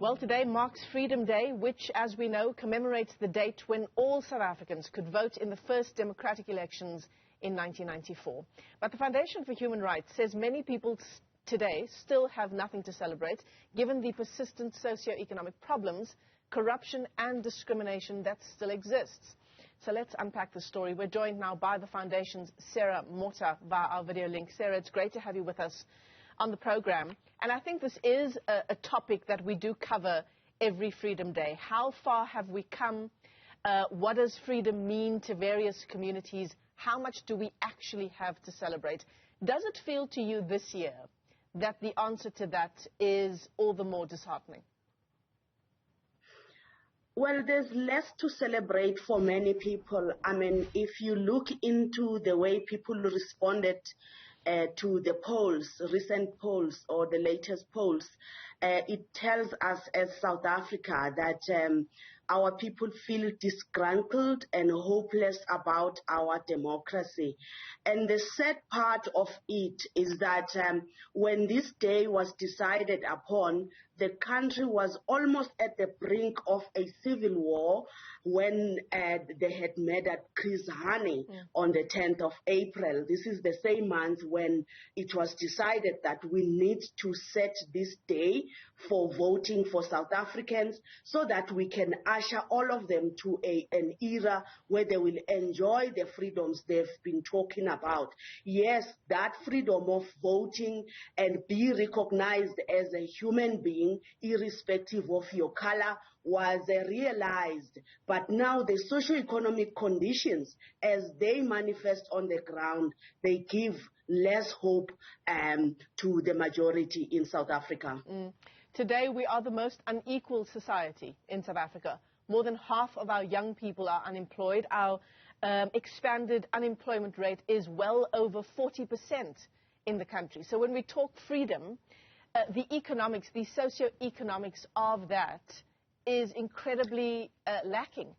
Well, today marks Freedom Day, which, as we know, commemorates the date when all South Africans could vote in the first democratic elections in 1994. But the Foundation for Human Rights says many people today still have nothing to celebrate, given the persistent socio-economic problems, corruption and discrimination that still exists. So let's unpack the story. We're joined now by the Foundation's Sarah Motha via our video link. Sarah, it's great to have you with us on the program. And I think this is a topic that we do cover every Freedom Day. How far have we come? What does freedom mean to various communities? How much do we actually have to celebrate? Does it feel to you this year that the answer to that is all the more disheartening? Well, there's less to celebrate for many people. I mean, if you look into the way people responded to the polls, recent polls or the latest polls, it tells us as South Africa that our people feel disgruntled and hopeless about our democracy. And the sad part of it is that when this day was decided upon, the country was almost at the brink of a civil war when they had murdered Chris Hani on the 10th of April. This is the same month when it was decided that we need to set this day for voting for South Africans so that we can usher all of them to an era where they will enjoy the freedoms they've been talking about. Yes, that freedom of voting and be recognized as a human being, irrespective of your color, was realized. But now the socio-economic conditions, as they manifest on the ground, they give less hope to the majority in South Africa. Today, we are the most unequal society in South Africa. More than half of our young people are unemployed. Our expanded unemployment rate is well over 40% in the country. So when we talk freedom, the economics, the socio-economics of that is incredibly lacking.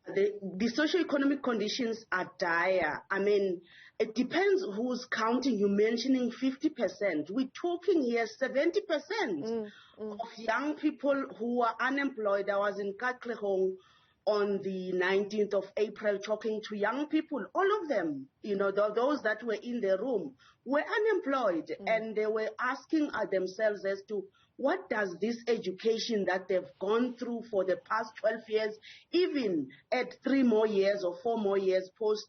The socio-economic conditions are dire. I mean, it depends who's counting. You're mentioning 50%. We're talking here 70% of young people who are unemployed. I was in Katlehong on the 19th of April talking to young people. All of them, you know, those that were in the room were unemployed, and they were asking themselves as to what does this education that they've gone through for the past 12 years, even at 3 more years or 4 more years post,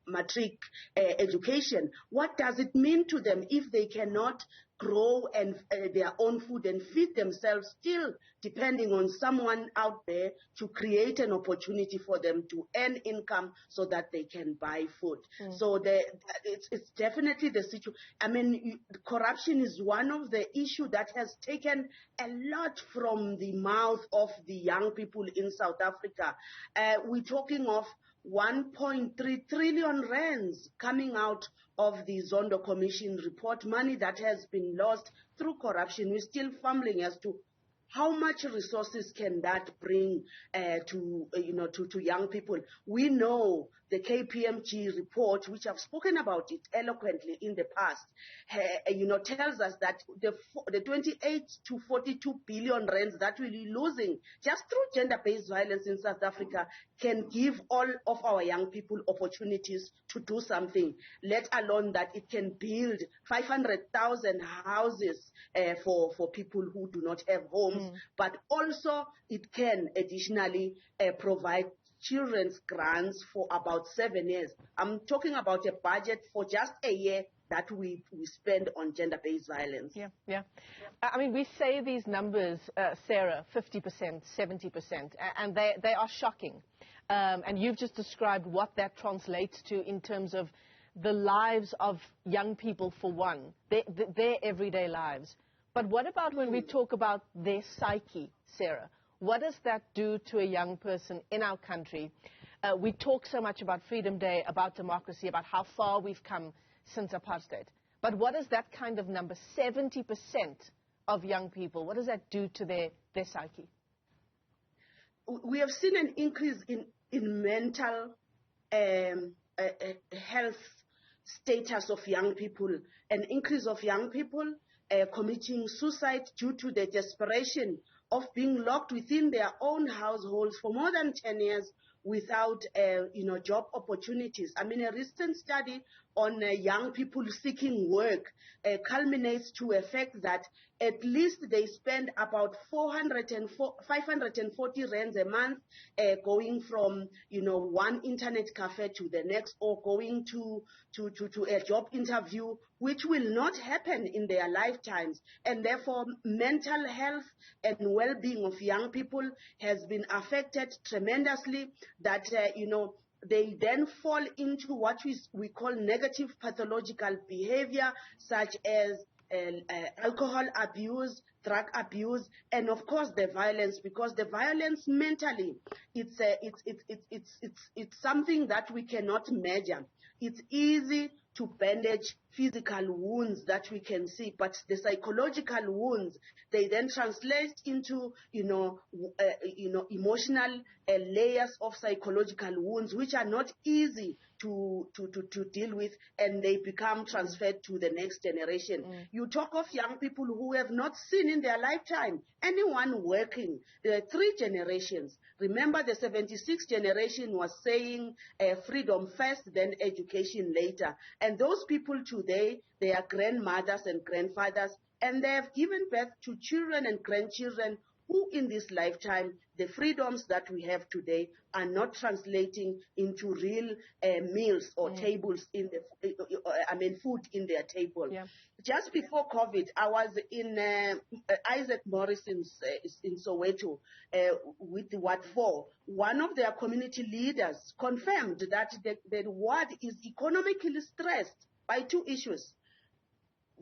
matric education, what does it mean to them if they cannot grow and their own food and feed themselves, still depending on someone out there to create an opportunity for them to earn income so that they can buy food. So it's definitely the situation. I mean, corruption is one of the issues that has taken a lot from the mouth of the young people in South Africa. We're talking of 1.3 trillion rands coming out of the Zondo Commission report, money that has been lost through corruption. We're still fumbling as to how much resources can that bring to young people. We know the KPMG report, which I've spoken about it eloquently in the past, tells us that the 28 to 42 billion rands that we're losing just through gender-based violence in South Africa can give all of our young people opportunities to do something, let alone that it can build 500,000 houses for people who do not have homes. But also it can additionally provide children's grants for about 7 years. I'm talking about a budget for just a year that we spend on gender-based violence. Yeah. I mean, we say these numbers, Sarah, 50%, 70%, and they are shocking. And you've just described what that translates to in terms of the lives of young people, for one, their everyday lives. But what about when we talk about their psyche, Sarah? What does that do to a young person in our country? We talk so much about Freedom Day, about democracy, about how far we've come since apartheid. But what is that kind of number, 70% of young people, what does that do to their psyche? We have seen an increase in mental health status of young people, an increase of young people committing suicide due to the desperation of being locked within their own households for more than 10 years without, job opportunities. I mean, a recent study on young people seeking work culminates to a fact that at least they spend about 540 rands a month going from, one internet cafe to the next, or going to a job interview, which will not happen in their lifetimes. And therefore, mental health and well-being of young people has been affected tremendously, that, they then fall into what we call negative pathological behavior, such as alcohol abuse, drug abuse, and of course the violence, because the violence mentally, it's something that we cannot measure. It's easy to bandage physical wounds that we can see, but the psychological wounds, they then translate into, emotional layers of psychological wounds, which are not easy to deal with, and they become transferred to the next generation. You talk of young people who have not seen in their lifetime anyone working. There are 3 generations. Remember, the 76 generation was saying freedom first, then education later. And those people today, they are grandmothers and grandfathers, and they have given birth to children and grandchildren who in this lifetime, the freedoms that we have today are not translating into real meals or tables in the, food in their table. Yeah. Just before COVID, I was in Isaac Morrison's in Soweto with the Ward 4. One of their community leaders confirmed that the ward is economically stressed by 2 issues.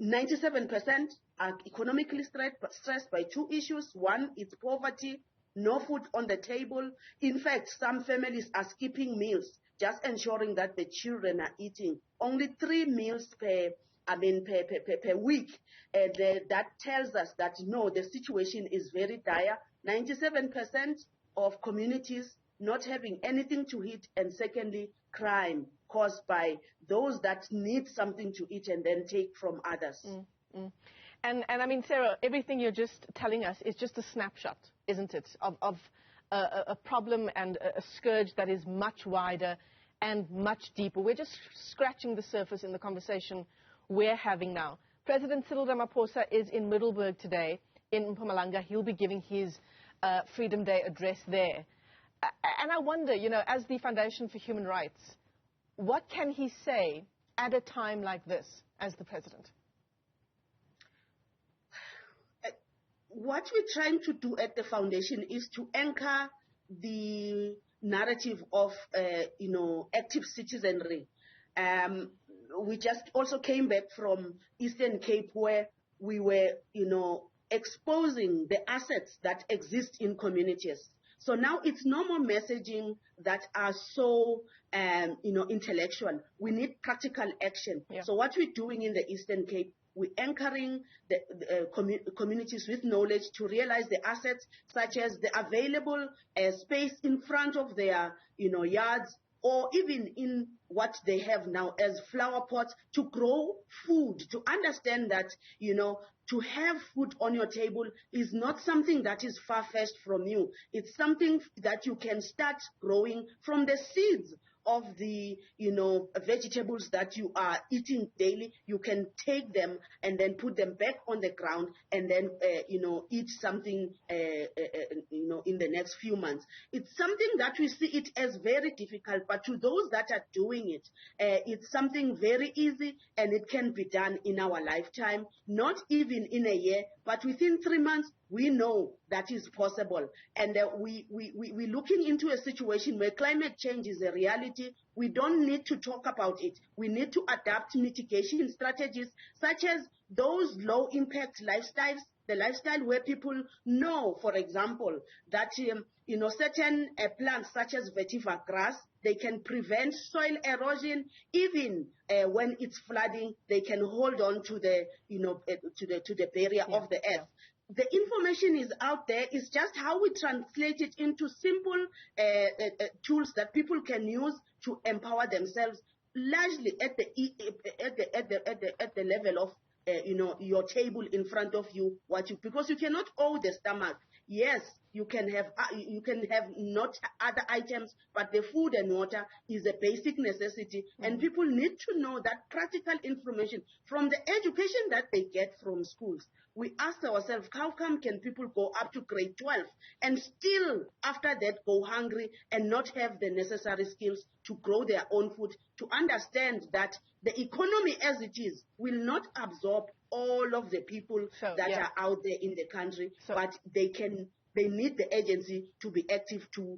97% are economically stressed by 2 issues. One is poverty, no food on the table. In fact, some families are skipping meals, just ensuring that the children are eating. Only 3 meals per week. And that tells us that, no, the situation is very dire. 97% of communities not having anything to eat, and secondly, crime caused by those that need something to eat and then take from others. And I mean, Sarah, everything you're just telling us is just a snapshot, isn't it, of a problem and a scourge that is much wider and much deeper. We're just scratching the surface in the conversation we're having now. President Cyril Ramaphosa is in Middelburg today, in Mpumalanga. He'll be giving his Freedom Day address there. And I wonder, as the Foundation for Human Rights, what can he say at a time like this as the president? What we're trying to do at the foundation is to anchor the narrative of, active citizenry. We just also came back from Eastern Cape, where we were, exposing the assets that exist in communities. So now it's no more messaging that are so, intellectual. We need practical action. Yeah. So what we're doing in the Eastern Cape, we're anchoring the communities with knowledge to realize the assets, such as the available space in front of their, yards, or even in what they have now as flower pots to grow food, to understand that, to have food on your table is not something that is far-fetched from you. It's something that you can start growing from the seeds of the, vegetables that you are eating daily. You can take them and then put them back on the ground and then, eat something, in the next few months. It's something that we see it as very difficult, but to those that are doing it, it's something very easy, and it can be done in our lifetime, not even in a year, but within 3 months. We know that is possible. And we're looking into a situation where climate change is a reality. We don't need to talk about it. We need to adapt mitigation strategies, such as those low-impact lifestyles, the lifestyle where people know, for example, that certain plants such as vetiver grass, they can prevent soil erosion. Even when it's flooding, they can hold on to the to the barrier of the earth. The information is out there. It's just how we translate it into simple tools that people can use to empower themselves, largely at the level of your table in front of you, because you cannot owe the stomach. Yes, you can have not other items, but the food and water is a basic necessity, and people need to know that practical information from the education that they get from schools. We ask ourselves, how come can people go up to grade 12 and still after that go hungry and not have the necessary skills to grow their own food, to understand that the economy as it is will not absorb all of the people that are out there in the country, but they need the agency to be active to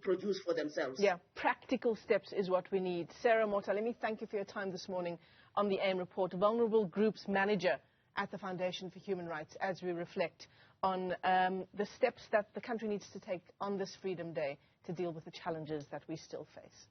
produce for themselves. Yeah, practical steps is what we need. Sarah Motha, let me thank you for your time this morning on the AIM report, Vulnerable Groups Manager at the Foundation for Human Rights, as we reflect on the steps that the country needs to take on this Freedom Day to deal with the challenges that we still face.